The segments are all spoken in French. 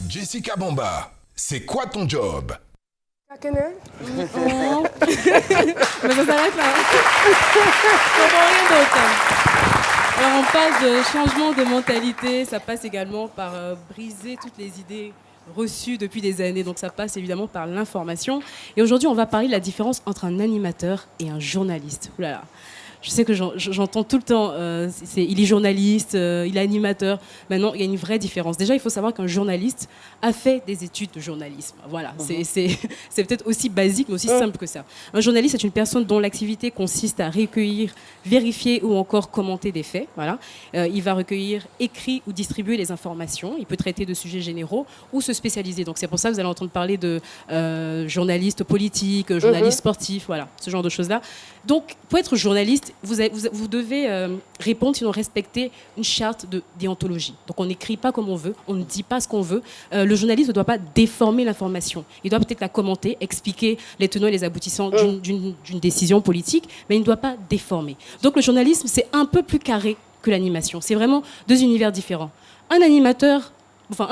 Jessica Bamba, c'est quoi ton job? Mais ça s'arrête là. Rien d'autre. Alors on passe de changement de mentalité, ça passe également par briser toutes les idées reçues depuis des années. Donc ça passe évidemment par l'information. Et aujourd'hui, on va parler de la différence entre un animateur et un journaliste. Ouh là là. Je sais que j'entends tout le temps, il est journaliste, il est animateur. Maintenant, il y a une vraie différence. Déjà, il faut savoir qu'un journaliste a fait des études de journalisme. Voilà, c'est peut-être aussi basique, mais aussi simple que ça. Un journaliste est une personne dont l'activité consiste à recueillir, vérifier ou encore commenter des faits. Voilà. Il va recueillir, écrire ou distribuer les informations. Il peut traiter de sujets généraux ou se spécialiser. Donc c'est pour ça que vous allez entendre parler de journalistes politiques, journalistes sportifs, voilà, ce genre de choses-là. Donc, pour être journaliste, vous devez répondre, sinon respecter une charte de déontologie. Donc, on n'écrit pas comme on veut, on ne dit pas ce qu'on veut. Le journaliste ne doit pas déformer l'information. Il doit peut-être la commenter, expliquer les tenants et les aboutissants d'une décision politique, mais il ne doit pas déformer. Donc, le journalisme, c'est un peu plus carré que l'animation. C'est vraiment deux univers différents. Un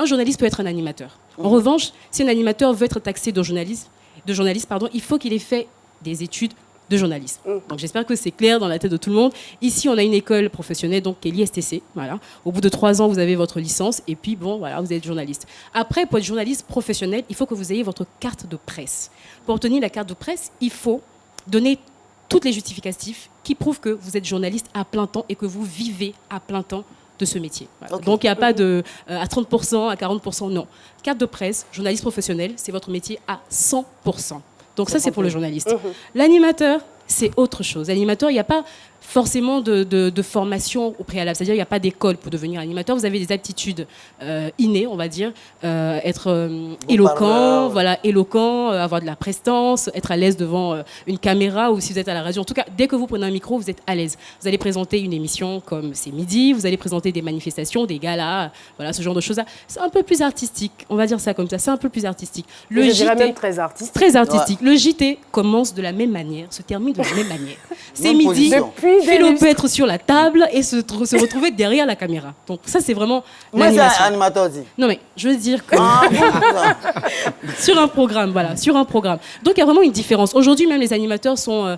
journaliste peut être un animateur. En revanche, si un animateur veut être taxé de journaliste, il faut qu'il ait fait des études de journalisme. Donc j'espère que c'est clair dans la tête de tout le monde. Ici, on a une école professionnelle, donc qui est l'ISTC. Voilà. Au bout de 3 ans, vous avez votre licence et puis bon, voilà, vous êtes journaliste. Après, pour être journaliste professionnel, il faut que vous ayez votre carte de presse. Pour obtenir la carte de presse, il faut donner toutes les justificatifs qui prouvent que vous êtes journaliste à plein temps et que vous vivez à plein temps de ce métier. Voilà. Okay. Donc il n'y a pas de à 30%, à 40%, non. Carte de presse, journaliste professionnel, c'est votre métier à 100%. Donc ça, c'est pour le journaliste. L'animateur, c'est autre chose. L'animateur, il n'y a pas forcément de formation au préalable. C'est-à-dire qu'il n'y a pas d'école pour devenir animateur. Vous avez des aptitudes innées, on va dire. Être éloquent, voilà, avoir de la prestance, être à l'aise devant une caméra ou si vous êtes à la radio. En tout cas, dès que vous prenez un micro, vous êtes à l'aise. Vous allez présenter une émission comme C'est Midi, vous allez présenter des manifestations, des galas, voilà, ce genre de choses-là. C'est un peu plus artistique, on va dire ça comme ça. C'est un peu plus artistique. Je dirais même très artistique. Très artistique. Ouais. Le JT commence de la même manière, se termine de la même manière. C'est Midi. Philo peut être sur la table et se retrouver derrière la caméra. Donc ça, c'est vraiment l'animation. Moi, c'est animateur aussi. Non, mais je veux dire que... sur un programme, voilà, sur un programme. Donc il y a vraiment une différence. Aujourd'hui, même les animateurs sont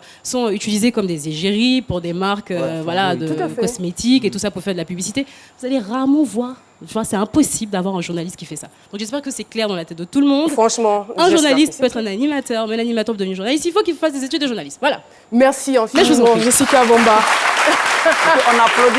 utilisés comme des égéries pour des marques voilà, de cosmétiques et tout ça pour faire de la publicité. Vous allez rarement voir. C'est impossible d'avoir un journaliste qui fait ça. Donc j'espère que c'est clair dans la tête de tout le monde. Franchement, un journaliste peut être un animateur, mais l'animateur peut devenir journaliste. Il faut qu'il fasse des études de journaliste. Voilà. Merci infiniment, Jessica Bamba. On applaudit.